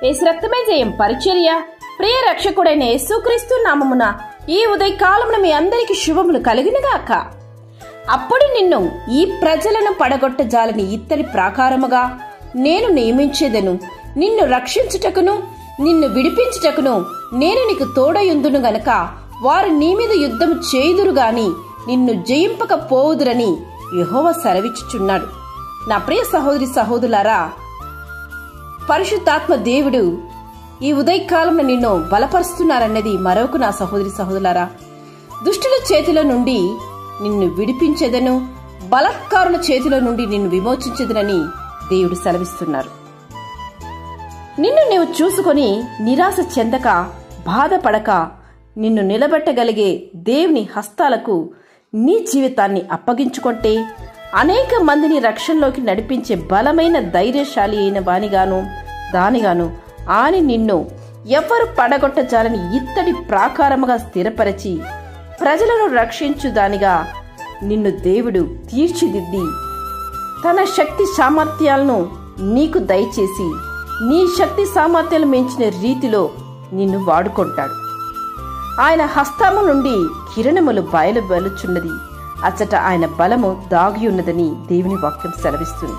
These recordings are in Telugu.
యేసు రక్తమే జయం పరిచర్య. ప్రియ రక్షకుడైన యేసుక్రీస్తు నామమున ఈ ఉదయకాలమున మీ అందరికి శుభములు కలుగునుగాక. అప్పుడు నిన్ను ఈ ప్రజలను పడగొట్టజాలని ఇత్తడి ప్రాకారముగా నేను నియమించేదను. నిన్ను రక్షించుటకును నిన్ను విడిపించుటకును నేను నీకు తోడయుందును గనక వారు నీ మీద యుద్ధము చేయుదురు గాని నిన్ను జయింపకపోవుదురని యెహోవా సెలవిచ్చుచున్నాడు. నా ప్రియ సహోదరి సహోదరులారా, పరిశుద్ధాత్మ దేవుడు ఈ ఉదయకాలంలో నిన్ను బలపరుస్తున్నారన్నది మరొక నా సహోదరి సహోదరులారా. దుష్టుల చేతిలో నుండి నిన్ను విడిపించెదను, బలత్కారుల చేతిలో నుండి నిన్ను విమోచించెదనని దేవుడు సెలవిస్తున్నారు. నిన్ను నీవు చూసుకొని నిరాశ చెందక బాధపడక నిన్ను నిలబెట్టగలిగే దేవుని హస్తాలకు నీ జీవితాన్ని అప్పగించుకుంటే అనేక మందిని రక్షణలోకి నడిపించే బలమైన ధైర్యశాలి అయిన వానిగాను దానిగాను ఆయన నిన్ను ఎవరు పడగొట్టజాలని ఇత్తడి ప్రాకారముగా స్థిరపరచి ప్రజలను రక్షించు దానిగా నిన్ను దేవుడు తీర్చిదిద్ది తన శక్తి సామర్థ్యాలను నీకు దయచేసి నీ శక్తి సామర్థ్యాలు మించిన రీతిలో నిన్ను వాడుకుంటాడు. ఆయన హస్తము నుండి కిరణములు బయలువెలుచున్నది, అచ్చట ఆయన బలము దాగి ఉన్నదని దేవుని వాక్యం సెలవిస్తుంది.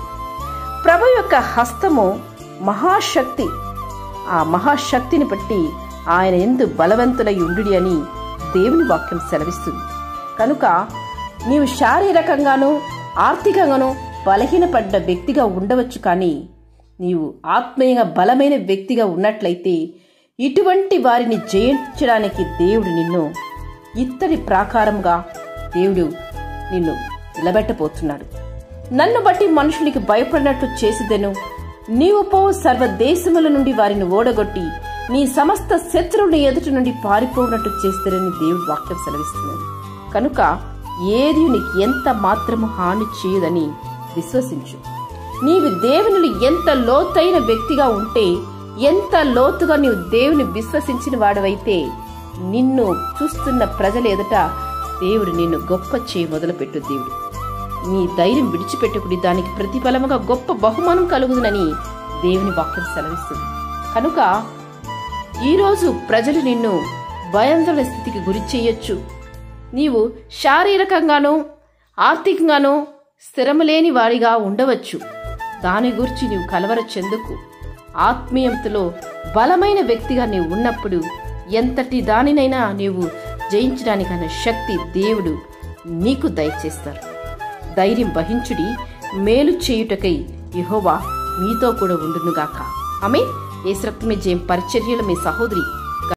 ప్రభు యొక్క హస్తము మహాశక్తి. ఆ మహాశక్తిని బట్టి ఆయన ఎందు బలవంతులై ఉండుడి అని దేవుని వాక్యం సెలవిస్తుంది. కనుక నీవు శారీరకంగానూ ఆర్థికంగానూ బలహీనపడ్డ వ్యక్తిగా ఉండవచ్చు, కానీ నీవు ఆత్మీయంగా బలమైన వ్యక్తిగా ఉన్నట్లయితే ఇటువంటి వారిని జయించడానికి దేవుడు నిన్ను ఇత్తడి ప్రాకారంగా దేవుడు నిన్ను నిలబెట్టబోతున్నాడు. నన్ను బట్టి మనుషునికి భయపడినట్టు చేసిదెను, నీవు పో సర్వదేశముల నుండి వారిని ఓడగొట్టి నీ సమస్త శత్రువుని ఎదుటి నుండి పారిపోనట్టు చేస్తారని దేవుడు వాక్యం సెలవిస్తున్నాడు. కనుక ఏది నీకు ఎంత మాత్రము హాని చేయదని విశ్వసించు. నీవు దేవుని ఎంత లోతైన వ్యక్తిగా ఉంటే, ఎంత లోతుగా నీవు దేవుని విశ్వసించిన వాడవైతే నిన్ను చూస్తున్న ప్రజల ఎదుట దేవుడు నిన్ను గొప్ప చేయి మొదలుపెట్టు. దేవుడు నీ ధైర్యం విడిచిపెట్టుకుని దానికి ప్రతిఫలముగా గొప్ప బహుమానం కలుగునని దేవుని వాక్యం సెలవిస్తుంది. కనుక ఈరోజు ప్రజలు నిన్ను భయాందోళన స్థితికి గురి చేయొచ్చు. నీవు శారీరకంగానూ ఆర్థికంగానూ స్థిరము లేని వారిగా ఉండవచ్చు. దాని గురించి నీవు కలవర చెందుకు. ఆత్మీయతలో బలమైన వ్యక్తిగా నీవు ఉన్నప్పుడు ఎంతటి దానినైనా నీవు జయించడానికైనా శక్తి దేవుడు నీకు దయచేస్తారు. ధైర్యం వహించుడి, మేలు చేయుటకై యెహోవా మీతో కూడా ఉండునుగాక. ఆమేన్. యేసు రక్తమే జయం పరిచర్యలో మీ సహోదరి